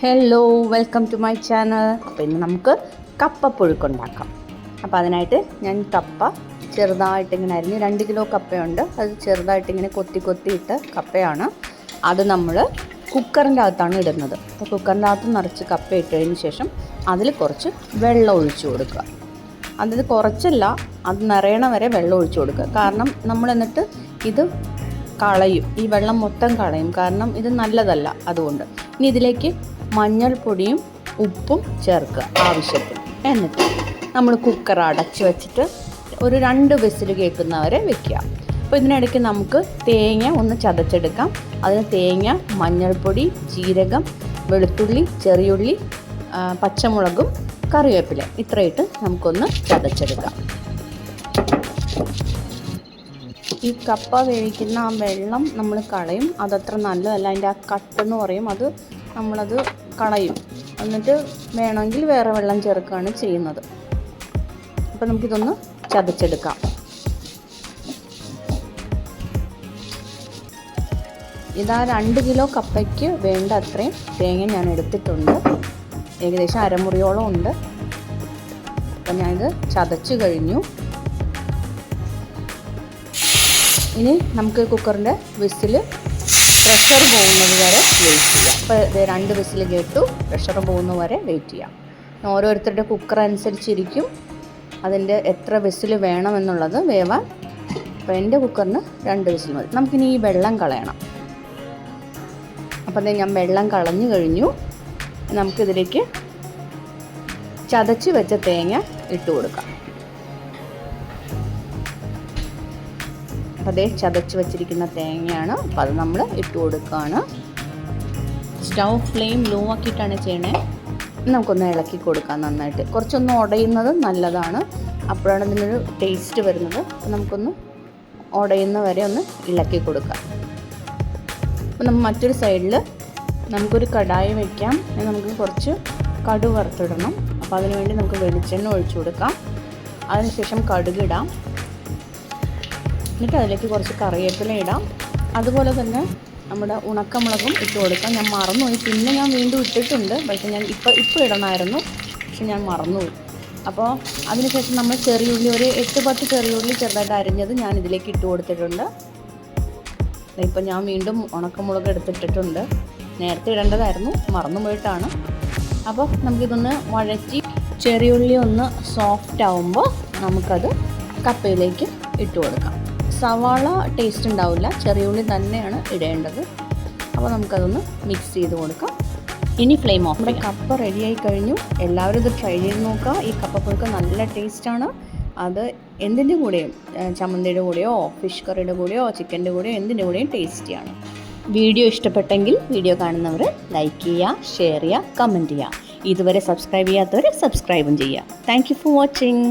Hello, welcome to my channel. അപ്പോൾ ഇന്ന് നമുക്ക് കപ്പപ്പുഴുക്കുണ്ടാക്കാം. അപ്പോൾ അതിനായിട്ട് ഞാൻ കപ്പ ചെറുതായിട്ടിങ്ങനെ അരിഞ്ഞ് 2 കിലോ കപ്പയുണ്ട്. അത് ചെറുതായിട്ടിങ്ങനെ കൊത്തിയിട്ട കപ്പയാണ്. അത് നമ്മൾ കുക്കറിൻ്റെ അകത്താണ് ഇടുന്നത്. അപ്പോൾ കുക്കറിൻ്റെ അകത്ത് നിറച്ച് കപ്പ ഇട്ടതിന് ശേഷം അതിൽ കുറച്ച് വെള്ളം ഒഴിച്ചു കൊടുക്കുക. അതിൽ കുറച്ചല്ല, അത് നിറയണ വരെ വെള്ളം ഒഴിച്ചു കൊടുക്കുക. കാരണം നമ്മൾ എന്നിട്ട് ഇത് കളയും, ഈ വെള്ളം മൊത്തം കളയും, കാരണം ഇത് നല്ലതല്ല. അതുകൊണ്ട് ഇനി ഇതിലേക്ക് മഞ്ഞൾപ്പൊടിയും ഉപ്പും ചേർക്കുക ആവശ്യത്തിന്. എന്നിട്ട് നമ്മൾ കുക്കർ അടച്ച് വെച്ചിട്ട് ഒരു 2 വിസിൽ കേൾക്കുന്നവരെ വെക്കുക. അപ്പോൾ ഇതിനിടയ്ക്ക് നമുക്ക് തേങ്ങ ഒന്ന് ചതച്ചെടുക്കാം. അതിന് തേങ്ങ, മഞ്ഞൾപ്പൊടി, ജീരകം, വെളുത്തുള്ളി, ചെറിയുള്ളി, പച്ചമുളകും കറിവേപ്പില ഇത്രയിട്ട് നമുക്കൊന്ന് ചതച്ചെടുക്കാം. ഈ കപ്പ വേവിക്കുന്ന ആ വെള്ളം നമ്മൾ കളയും, അതത്ര നല്ലതല്ല. അതിൻ്റെ ആ കട്ടെന്ന് പറയും, അത് നമ്മളത് കളയും. എന്നിട്ട് വേണമെങ്കിൽ വേറെ വെള്ളം ചേർക്കുകയാണ് ചെയ്യുന്നത്. അപ്പോൾ നമുക്കിതൊന്ന് ചതച്ചെടുക്കാം. ഇതാ 2 കിലോ കപ്പയ്ക്ക് വേണ്ട അത്രയും തേങ്ങ ഞാൻ എടുത്തിട്ടുണ്ട്. ഏകദേശം അരമുറിയോളം ഉണ്ട്. അപ്പം ഞാനിത് ചതച്ച് കഴിഞ്ഞു. ഇനി നമുക്ക് കുക്കറിൻ്റെ വിസിൽ പ്രഷർ പോകുന്നത് വരെ വെയിറ്റ് ചെയ്യാം. അപ്പോൾ 2 വിസിൽ കേട്ടു, പ്രഷർ പോകുന്നത് വരെ വെയിറ്റ് ചെയ്യാം. ഓരോരുത്തരുടെ കുക്കർ അനുസരിച്ചിരിക്കും അതിൻ്റെ എത്ര വിസിൽ വേണമെന്നുള്ളത് വേവാൻ. അപ്പോൾ എൻ്റെ കുക്കറിന് 2 വിസിൽ മതി. നമുക്കിനി ഈ വെള്ളം കളയണം. അപ്പോൾ ഞാൻ വെള്ളം കളഞ്ഞു കഴിഞ്ഞു. നമുക്കിതിലേക്ക് ചതച്ച് വെച്ച തേങ്ങ ഇട്ട് കൊടുക്കാം. അതേ ചതച്ച് വെച്ചിരിക്കുന്ന തേങ്ങയാണ്. അപ്പോൾ അത് നമ്മൾ ഇട്ട് കൊടുക്കുകയാണ്. സ്റ്റൗ ഫ്ലെയിം ലോ ആക്കിയിട്ടാണ് ചെയ്യണേ. നമുക്കൊന്ന് ഇളക്കി കൊടുക്കാം നന്നായിട്ട്. കുറച്ചൊന്ന് ഉടയുന്നത് നല്ലതാണ്, അപ്പോഴാണ് ഇതിനൊരു ടേസ്റ്റ് വരുന്നത്. അപ്പോൾ നമുക്കൊന്ന് ഉടയുന്ന വരെ ഒന്ന് ഇളക്കി കൊടുക്കാം. അപ്പോൾ നമ്മൾ മറ്റൊരു സൈഡിൽ നമുക്കൊരു കടായി വയ്ക്കാം. നമുക്ക് കുറച്ച് കടുക് വറുത്തിടണം. അപ്പോൾ അതിനുവേണ്ടി നമുക്ക് വെളിച്ചെണ്ണ ഒഴിച്ചു കൊടുക്കാം. അതിനുശേഷം കടുകിടാം. എന്നിട്ട് അതിലേക്ക് കുറച്ച് കറിവേപ്പില ഇടാം. അതുപോലെ തന്നെ നമ്മുടെ ഉണക്കമുളകും ഇട്ട് കൊടുക്കാം. ഞാൻ മറന്നുപോയി, പിന്നെ ഞാൻ വീണ്ടും ഇട്ടിട്ടുണ്ട്. പക്ഷേ ഞാൻ ഇപ്പോൾ ഇടണമായിരുന്നു, പക്ഷെ ഞാൻ മറന്നുപോയി. അപ്പോൾ അതിനുശേഷം നമ്മൾ ചെറിയുള്ളി, ഒരു 8-10 ചെറിയുള്ളി ചെറുതായിട്ട് അരിഞ്ഞത് ഞാൻ ഇതിലേക്ക് ഇട്ട് കൊടുത്തിട്ടുണ്ട്. ഇപ്പം ഞാൻ വീണ്ടും ഉണക്കമുളക് എടുത്തിട്ടിട്ടുണ്ട്. നേരത്തെ ഇടേണ്ടതായിരുന്നു, മറന്നുപോയിട്ടാണ്. അപ്പോൾ നമുക്കിതൊന്ന് വഴറ്റി ചെറിയുള്ളി ഒന്ന് സോഫ്റ്റ് ആവുമ്പോൾ നമുക്കത് കപ്പയിലേക്ക് ഇട്ട് കൊടുക്കാം. സവാള ടേസ്റ്റ് ഉണ്ടാവില്ല, ചെറിയുള്ളി തന്നെയാണ് ഇടേണ്ടത്. അപ്പോൾ നമുക്കതൊന്ന് മിക്സ് ചെയ്ത് കൊടുക്കാം. ഇനി ഫ്ലെയിം ഓഫ്. നമ്മുടെ കപ്പ റെഡിയായി കഴിഞ്ഞു. എല്ലാവരും ഇത് ട്രൈ ചെയ്ത് നോക്കുക. ഈ കപ്പപ്പുഴുക്ക് നല്ല ടേസ്റ്റാണ്. അത് എന്തിൻ്റെ കൂടെയും, ചമ്മന്തിയുടെ കൂടെയോ ഫിഷ് കറിയുടെ കൂടെയോ ചിക്കൻ്റെ കൂടെയോ എന്തിൻ്റെ കൂടെയും ടേസ്റ്റിയാണ്. വീഡിയോ ഇഷ്ടപ്പെട്ടെങ്കിൽ വീഡിയോ കാണുന്നവർ ലൈക്ക് ചെയ്യുക, ഷെയർ ചെയ്യുക, കമൻറ്റ് ചെയ്യുക. ഇതുവരെ സബ്സ്ക്രൈബ് ചെയ്യാത്തവർ സബ്സ്ക്രൈബും ചെയ്യുക. Thank you for watching.